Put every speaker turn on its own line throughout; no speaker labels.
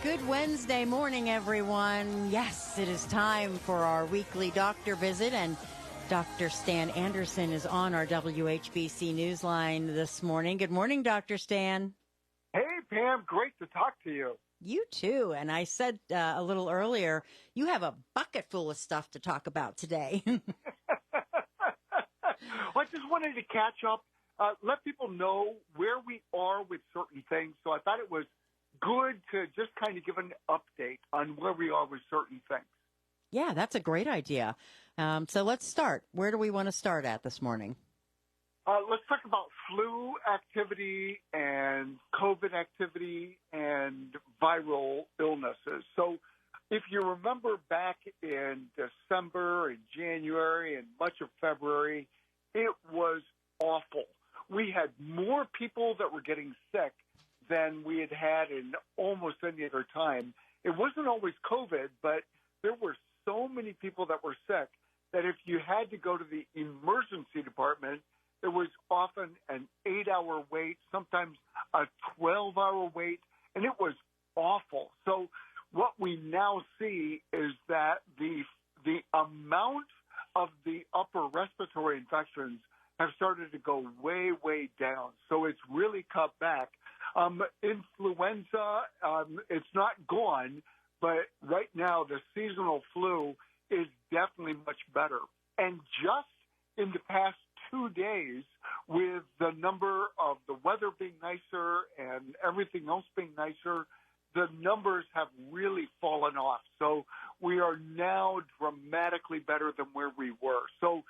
Good Wednesday morning, everyone. Yes, it is time for our weekly doctor visit, and Dr. Stan Anderson is on our WHBC Newsline this morning. Good morning, Dr. Stan.
Hey, Pam. Great to talk to you.
You too. And I said a little earlier, you have a bucket full of stuff to talk about today.
Well, I just wanted to catch up, let people know where we are with certain things. So I thought it was good to just kind of give an update on where we are with certain things.
Yeah, that's a great idea. So let's start. Where do we want to start at this morning?
Let's talk about flu activity and COVID activity and viral illnesses. So if you remember back in December and January and much of February, it was awful. We had more people that were getting sick than we had in almost any other time. It wasn't always COVID, but there were so many people that were sick that if you had to go to the emergency department, there was often an 8-hour wait, sometimes a 12-hour wait, and it was awful. So what we now see is that the amount of the upper respiratory infections have started to go way, way down. So it's really cut back. Influenza, it's not gone, but right now the seasonal flu is definitely much better. And just in the past 2 days, with the number of the weather being nicer and everything else being nicer, the numbers have really fallen off. So we are now dramatically better than where we were. So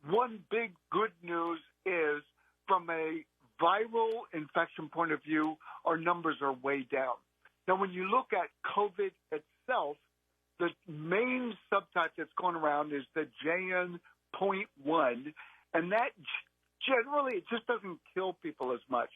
one big good news is from a viral infection point of view, our numbers are way down. Now, when you look at COVID itself, the main subtype that's going around is the JN.1, and that generally it just doesn't kill people as much.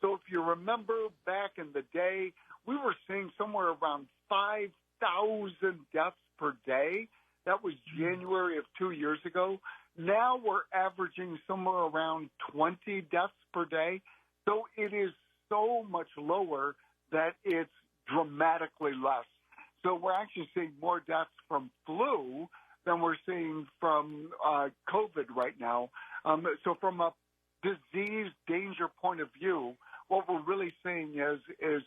So if you remember back in the day, we were seeing somewhere around 5,000 deaths per day. That was January of 2 years ago. Now we're averaging somewhere around 20 deaths per day. So it is so much lower that it's dramatically less. So we're actually seeing more deaths from flu than we're seeing from COVID right now. So from a disease danger point of view, what we're really seeing is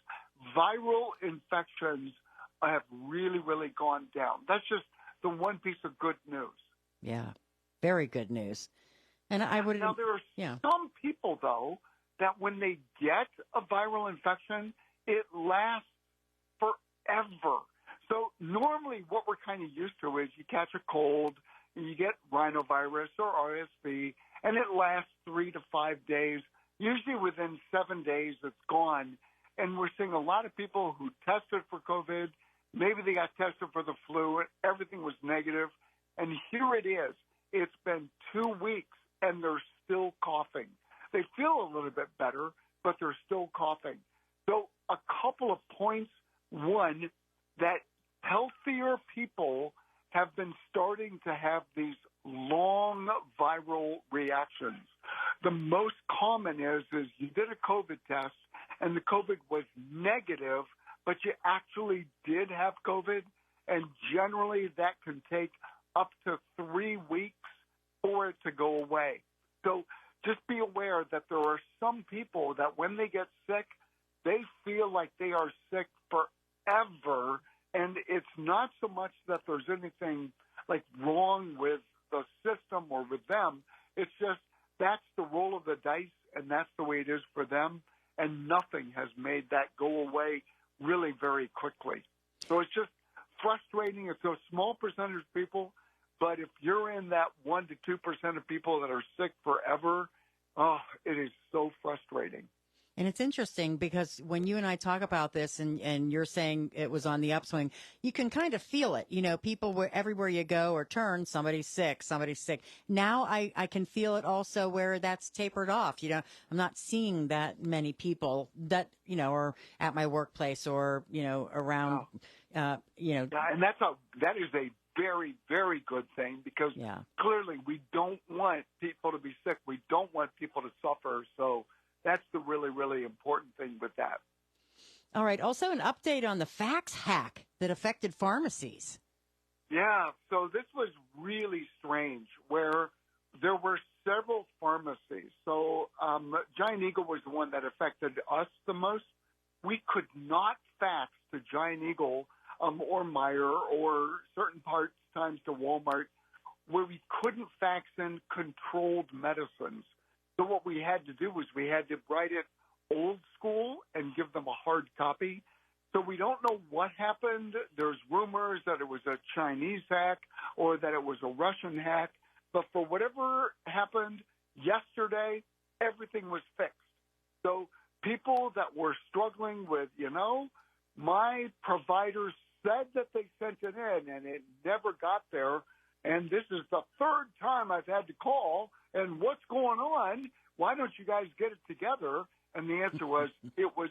viral infections have really, really gone down. That's just the one piece of good news.
Yeah, very good news. And I would
now there are some people though that when they get a viral infection, it lasts forever. So normally what we're kind of used to is you catch a cold and you get rhinovirus or RSV, and it lasts 3 to 5 days. Usually within 7 days, it's gone. And we're seeing a lot of people who tested for COVID. Maybe they got tested for the flu, and everything was negative. And here it is. It's been 2 weeks, and they're still coughing. They feel a little bit better, but they're still coughing. So a couple of points. One, that healthier people have been starting to have these long viral reactions. The most common is you did a COVID test and the COVID was negative, but you actually did have COVID, and generally that can take up to 3 weeks for it to go away. So just be aware that there are some people that when they get sick, they feel like they are sick forever, and it's not so much that there's anything like wrong with the system or with them. It's just that's the roll of the dice, and that's the way it is for them, and nothing has made that go away really very quickly. So it's just frustrating. It's a small percentage of people, but if you're in that 1% to 2% of people that are sick forever, it is so frustrating.
And it's interesting because when you and I talk about this and you're saying it was on the upswing, you can kind of feel it. You know, people were everywhere you go or turn, somebody's sick. Now I can feel it also where that's tapered off. You know, I'm not seeing that many people that, you know, are at my workplace or, you know, around,
Yeah, and that is a very, very good thing because clearly we don't want people to be sick. We don't want people to suffer. So that's the really, really important thing with that.
All right. Also, an update on the fax hack that affected pharmacies.
Yeah, so this was really strange where there were several pharmacies. So Giant Eagle was the one that affected us the most. We could not fax to Giant Eagle or Meijer or certain times to Walmart where we couldn't fax in controlled medicines. So what we had to do was we had to write it old school and give them a hard copy. So we don't know what happened. There's rumors that it was a Chinese hack or that it was a Russian hack. But for whatever happened yesterday, everything was fixed. So people that were struggling with, my provider said that they sent it in and it never got there. And this is the third time I've had to call. And what's going on? Why don't you guys get it together? And the answer was it was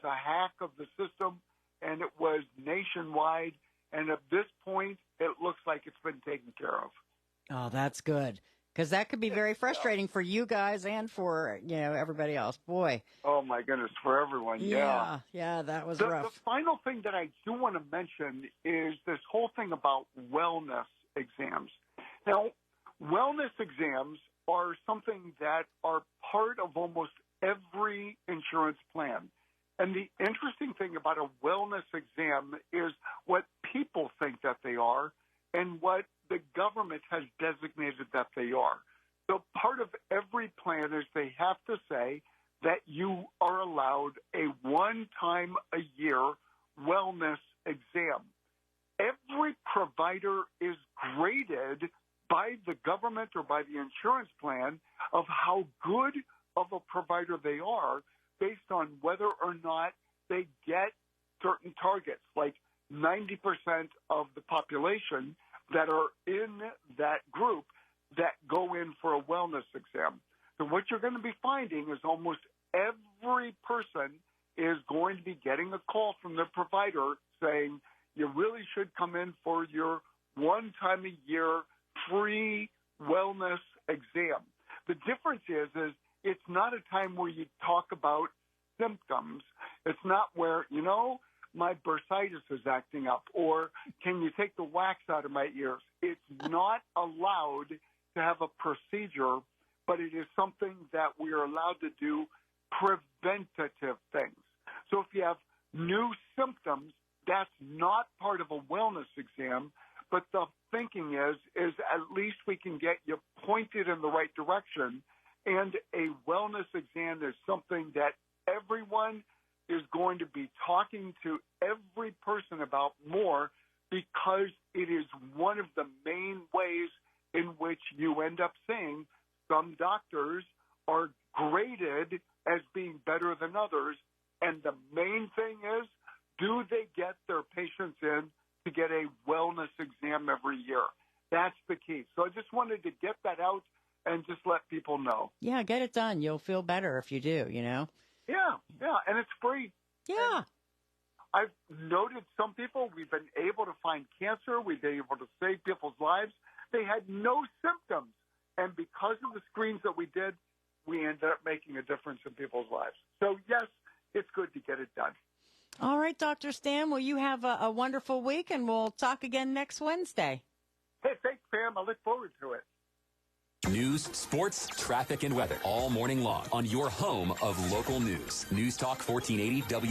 a hack of the system, and it was nationwide. And at this point, it looks like it's been taken care of.
Oh, that's good. Because that could be very frustrating for you guys and for, everybody else. Boy.
Oh, my goodness, for everyone, yeah.
Yeah, that was rough.
The final thing that I do want to mention is this whole thing about wellness exams. Now, wellness exams are something that are part of almost every insurance plan. And the interesting thing about a wellness exam is what people think that they are and what the government has designated that they are. So part of every plan is they have to say that you are allowed a one-time-a-year wellness exam. Every provider is graded by the government or by the insurance plan of how good of a provider they are based on whether or not they get certain targets, like 90% of the population that are in that group that go in for a wellness exam. So what you're going to be finding is almost every person is going to be getting a call from their provider saying, you really should come in for your one-time-a-year free wellness exam. The difference is it's not a time where you talk about symptoms. It's not where, my bursitis is acting up, or can you take the wax out of my ears? It's not allowed to have a procedure, but it is something that we are allowed to do preventative things. So if you have new symptoms, that's not part of a wellness exam, but the thinking is at least we can get you pointed in the right direction, and a wellness exam is something that everyone is going to be talking to every person about more because it is one of the main ways in which you end up seeing some doctors are graded as being better than others. And the main thing is, do they get their patients in to get a wellness exam every year? That's the key. So I just wanted to get that out and just let people know.
Yeah, get it done. You'll feel better if you do,
Yeah, and it's free.
Yeah.
And I've noted some people, we've been able to find cancer, we've been able to save people's lives. They had no symptoms. And because of the screens that we did, we ended up making a difference in people's lives. So, yes, it's good to get it done.
All right, Dr. Stan, well, you have a wonderful week, and we'll talk again next Wednesday.
Hey, thanks, Pam. I look forward to it.
News, sports, traffic, and weather all morning long on your home of local news. News Talk 1480 W.